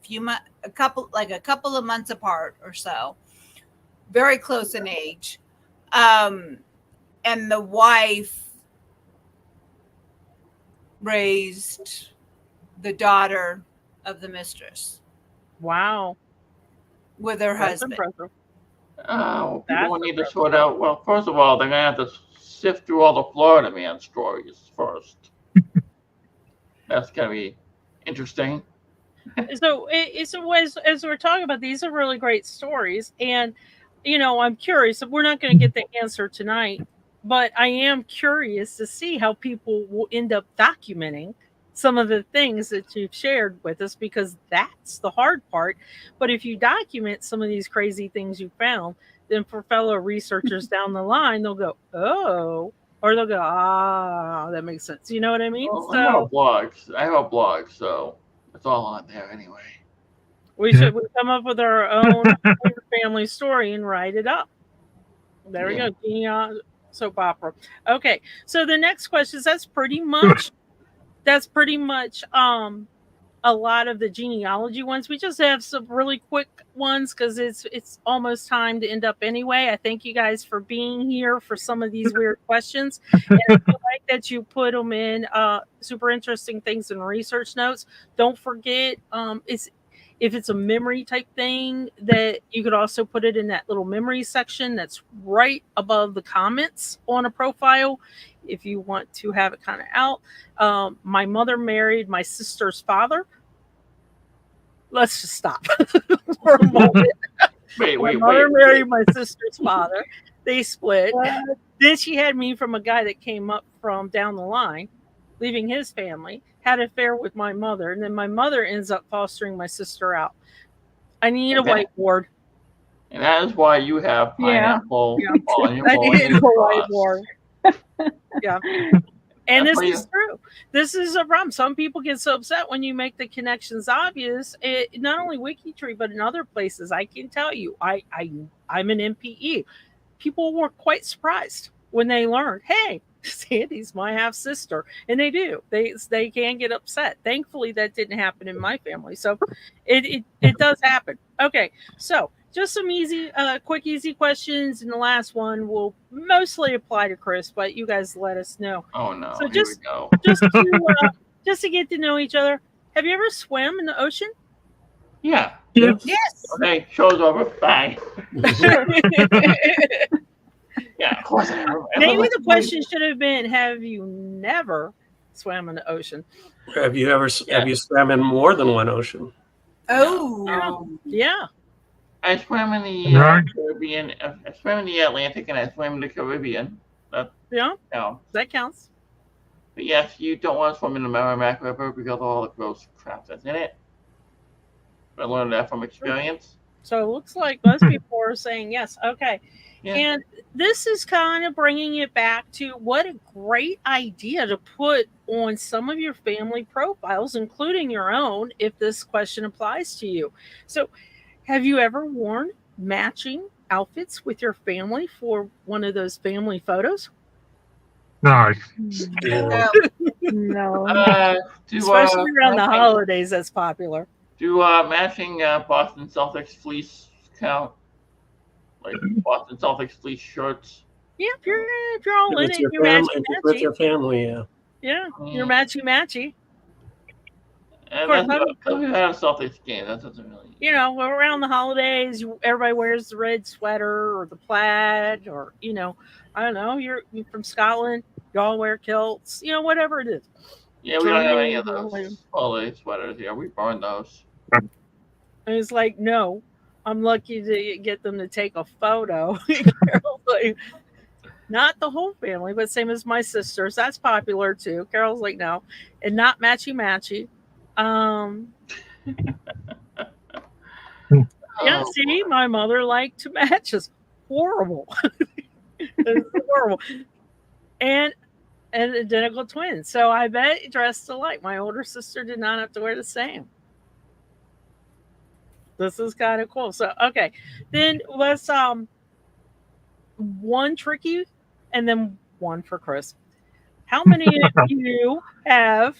couple of months apart or so, very close in age. And the wife raised the daughter of the mistress Wow. with her That's husband. impressive. People That's will need to impressive. sort out. Well, first of all, they're gonna have to sift through all the Florida man stories first. That's gonna be interesting. So, as we're talking about, these are really great stories. And, I'm curious. We're not going to get the answer tonight, but I am curious to see how people will end up documenting some of the things that you've shared with us, because that's the hard part. But if you document some of these crazy things you found, then for fellow researchers down the line, they'll go, oh, or they'll go, ah, that makes sense. You know what I mean? Well, So I have a blog, so it's all on there anyway. we should come up with our own family story and write it up. There we go. Soap opera. Okay. So the next question is that's pretty much a lot of the genealogy ones. We just have some really quick ones because it's almost time to end up anyway. I thank you guys for being here for some of these weird questions. And I feel like that you put them in super interesting things in research notes. Don't forget, if it's a memory type thing, that you could also put it in that little memory section that's right above the comments on a profile if you want to have it kind of out. My mother married my sister's father. Let's just stop for a moment. Wait. My mother married my sister's father. They split. What? Then she had me from a guy that came up from down the line, leaving his family, had an affair with my mother, and then my mother ends up fostering my sister out. I need a whiteboard. And that is why you have pineapple on your I need a whiteboard. Yeah. And That's this is true. This is a problem. Some people get so upset when you make the connections obvious. Not only WikiTree, but in other places. I can tell you, I'm an MPE. People were quite surprised when they learned, hey, Sandy's my half sister, and they do. They can get upset. Thankfully, that didn't happen in my family, so it does happen. Okay, so just some quick, easy questions, and the last one will mostly apply to Chris, but you guys let us know. Oh no! So Here we go. just to get to know each other, have you ever swam in the ocean? Yeah. Yes. Okay, show's over. Bye. Yeah, of course I have. Maybe the question should have been, have you never swam in the ocean? Have you swam in more than one ocean? Oh. Yeah. I swam in the Caribbean. I swam in the Atlantic, and I swam in the Caribbean. That counts. But yes, you don't want to swim in the Merrimack River because of all the gross crap that's in it. I learned that from experience. So it looks like most people are saying yes. Okay. Yeah. And this is kind of bringing it back to what a great idea to put on some of your family profiles, including your own, if this question applies to you. So have you ever worn matching outfits with your family for one of those family photos? No. No. Especially around the holidays, that's popular. Do matching Boston Celtics fleece count? Like Boston Celtics fleece shirts? Yeah, if you're all in it, you're matchy-matchy. With your family, yeah. Yeah, you're matchy-matchy. And that's because we had a Celtics game. That doesn't really... around the holidays, everybody wears the red sweater or the plaid, or, I don't know, you're from Scotland, y'all wear kilts, whatever it is. Yeah, we don't have any of those holiday sweaters here. We burn those. And it's like, no, I'm lucky to get them to take a photo. Like, not the whole family, but same as my sisters. That's popular too. Carol's like, no, and not matchy-matchy. Yeah, see, my mother liked to match. It's horrible. It's horrible. And identical twins. So I bet dressed alike. My older sister did not have to wear the same. This is kind of cool. So okay, then let's one tricky and then one for Chris. How many of you have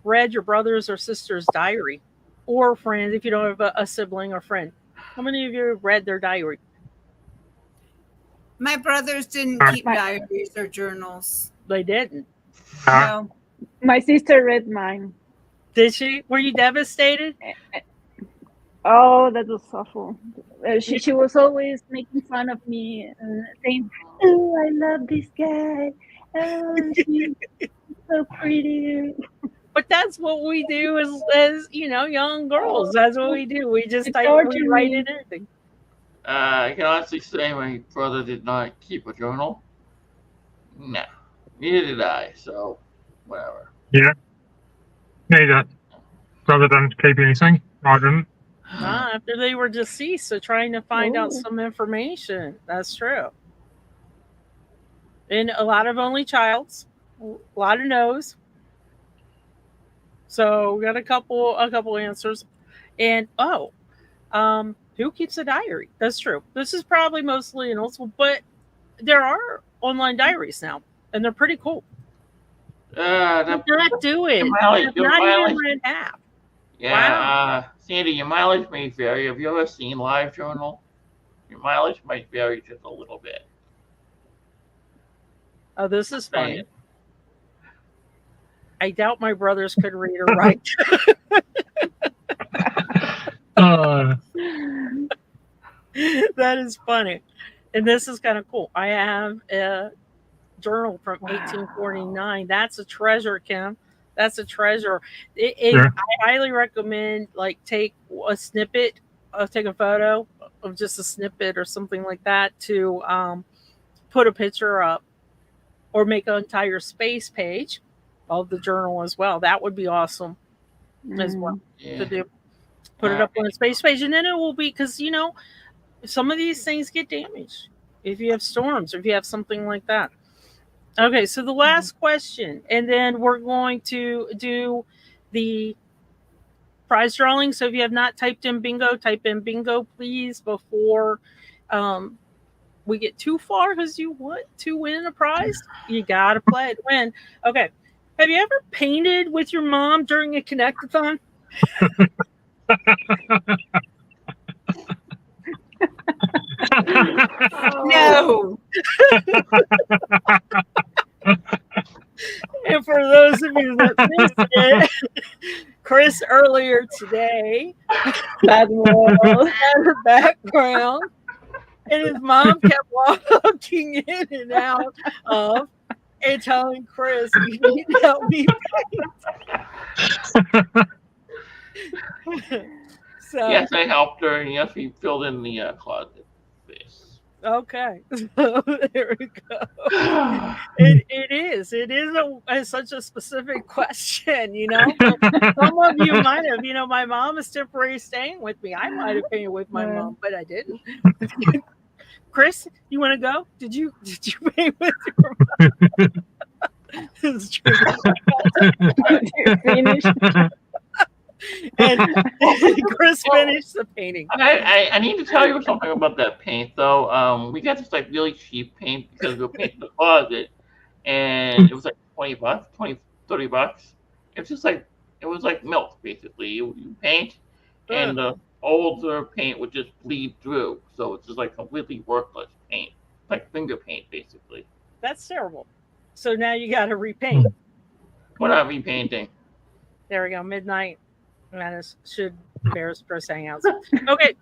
read your brother's or sister's diary, or friend if you don't have a sibling or friend? How many of you have read their diary? My brothers didn't keep diaries or journals. They didn't. No. My sister read mine. Did she? Were you devastated? Oh, that was awful. She was always making fun of me and saying, "Oh, I love this guy. Oh, she's so pretty." But that's what we do as young girls. That's what we do. We just It's we torturing write me. in everything. I can honestly say my brother did not keep a journal. No, neither did I. So, whatever. Yeah. Neither. Brother didn't keep anything. I didn't. After they were deceased, so trying to find out Oh. some information. That's true. And a lot of only childs, a lot of no's. So we got a couple answers. And who keeps a diary? That's true. This is probably mostly an old school, but there are online diaries now, and they're pretty cool. The, Not do it. your Not mileage- even read half. Yeah, Sandy, your mileage may vary. Have you ever seen LiveJournal? Your mileage might vary just a little bit. Oh, this is funny. Saying. I doubt my brothers could read or write. That is funny. And this is kind of cool. I have a journal from 1849. That's a treasure, Kim. That's a treasure. Yeah. I highly recommend take a snippet, take a photo of just a snippet or something like that to put a picture up or make an entire space page of the journal as well. That would be awesome as well Yeah. to do. Put it up on a space page, and then it will be, because some of these things get damaged if you have storms or if you have something like that. Okay, so the last question, and then we're going to do the prize drawing. So if you have not typed in bingo, type in bingo, please, before we get too far, because you want to win a prize. You got to play to win. Okay. Have you ever painted with your mom during a Connect-a-Thon? No. And for those of you that missed it, Chris earlier today That was had her background, and his mom kept walking in and out of and telling Chris, "You need to help me paint." So Yes, I helped her, and yes, we filled in the closet space. okay, so there we go. It is such a specific question, Some of you might have, my mom is temporarily staying with me. I might have painted with my mom, but I didn't. Chris, you want to go? Did you paint with your mom? It's true. finished. And Chris finished the painting. I need to tell you something about that paint, though. We got this really cheap paint because we were painting the closet, and it was like $20, $30. It's just it was like milk, basically. You paint, and the older paint would just bleed through, so it's just completely worthless paint, like finger paint, basically. That's terrible. So now you got to repaint. We're not repainting. There we go. Midnight. That should embarrass Chris Hangouts. Okay,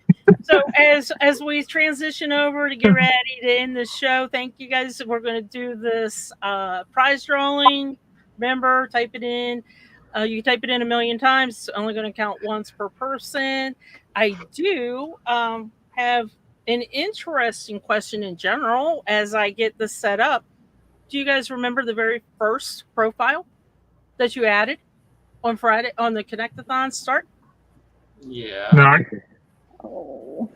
so as we transition over to get ready to end the show, thank you guys. We're going to do this prize drawing. Remember, type it in. You can type it in 1,000,000 times. It's only going to count once per person. I do have an interesting question in general as I get this set up. Do you guys remember the very first profile that you added on Friday on the Connect-a-Thon start? Yeah. No. Oh.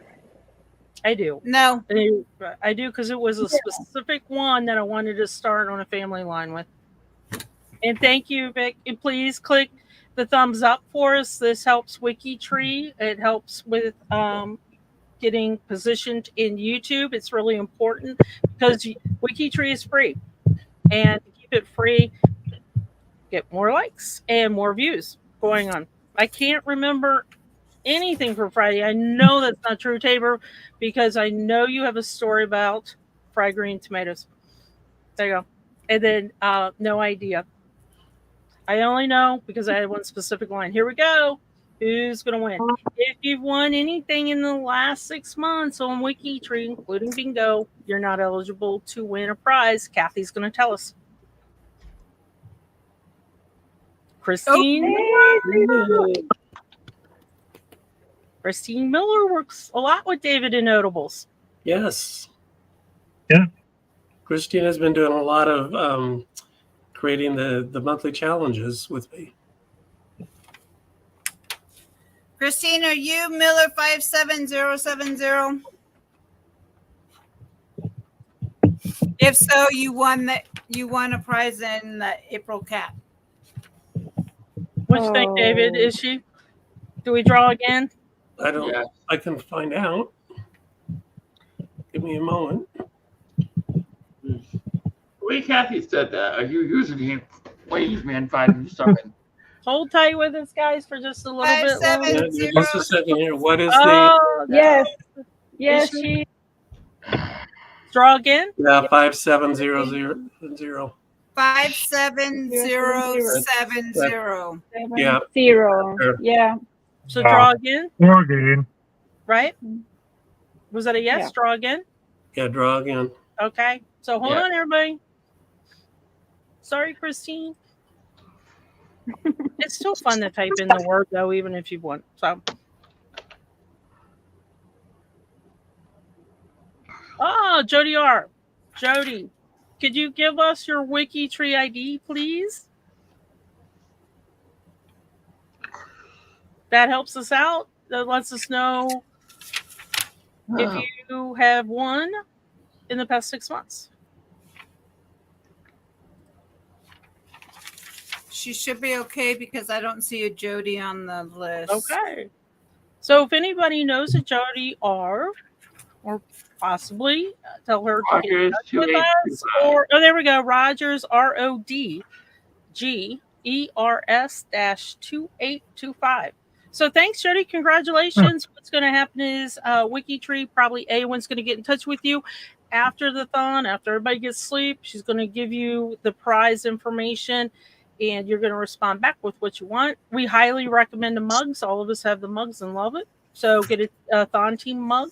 I do. No. I do, because it was a specific one that I wanted to start on a family line with. And thank you, Vic. And please click the thumbs up for us. This helps WikiTree. It helps with getting positioned in YouTube. It's really important because WikiTree is free. And to keep it free, get more likes and more views going on. I can't remember anything for Friday. I know that's not true, Tabor, because I know you have a story about fried green tomatoes. There you go. And then no idea. I only know because I had one specific line. Here we go. Who's going to win? If you've won anything in the last 6 months on WikiTree, including bingo, you're not eligible to win a prize. Kathy's going to tell us. Christine. Christine Miller works a lot with David and Notables. Yes. Yeah. Christine has been doing a lot of creating the monthly challenges with me. Christine, are you Miller 57070? If so, you won a prize in the April cap. What you think, David? Is she? Do we draw again? I don't. Yeah. I can find out. Give me a moment. The way Kathy said that, are you usually wage man 5 and 7? Hold tight with us, guys, for just a little bit 570. longer. Just a second here. What is Oh, Yes. Is Yes, she- she. draw again? the 5700? 57070. Yeah. 0. Sure. Yeah. So draw again, Or again. right? Was that a yes? Yeah. Draw again? Yeah. Draw again. Okay. So hold Yeah. on, everybody. Sorry, Christine. It's still fun to type in the word, though, even if you've won. So. Oh, Jody R. Jody, could you give us your WikiTree ID, please? That helps us out. That lets us know if you have won in the past 6 months. She should be okay because I don't see a Jody on the list. Okay. So if anybody knows a Jody R, or possibly tell her to get in touch with us, or there we go, Rogers RODGERS-2825. So thanks, Jody. Congratulations. What's going to happen is WikiTree, probably A1's going to get in touch with you after the thon, after everybody gets sleep. She's going to give you the prize information, and you're going to respond back with what you want. We highly recommend the mugs. All of us have the mugs and love it. So get a Thon Team mug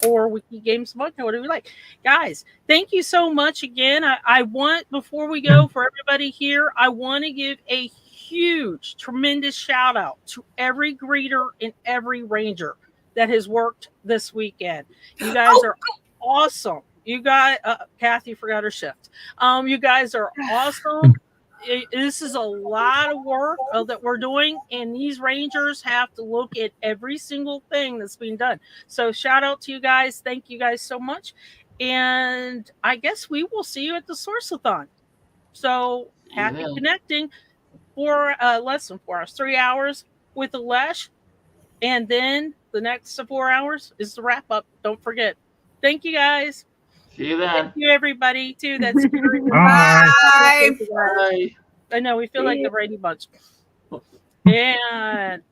or Wiki Games mug, whatever you like. Guys, thank you so much again. I want, before we go, for everybody here, I want to give a huge, tremendous shout out to every greeter and every ranger that has worked this weekend. You guys are awesome. You guys, Kathy forgot her shift. You guys are awesome. This is a lot of work that we're doing, and these rangers have to look at every single thing that's being done. So shout out to you guys. Thank you guys so much. And I guess we will see you at the Source-a-thon. So happy connecting for less than 4 hours, 3 hours with Alesh. And then the next 4 hours is the wrap up. Don't forget. Thank you guys. See you then. Thank you, everybody, too. That's very Bye. Bye. I know, we feel like the Brady Bunch. And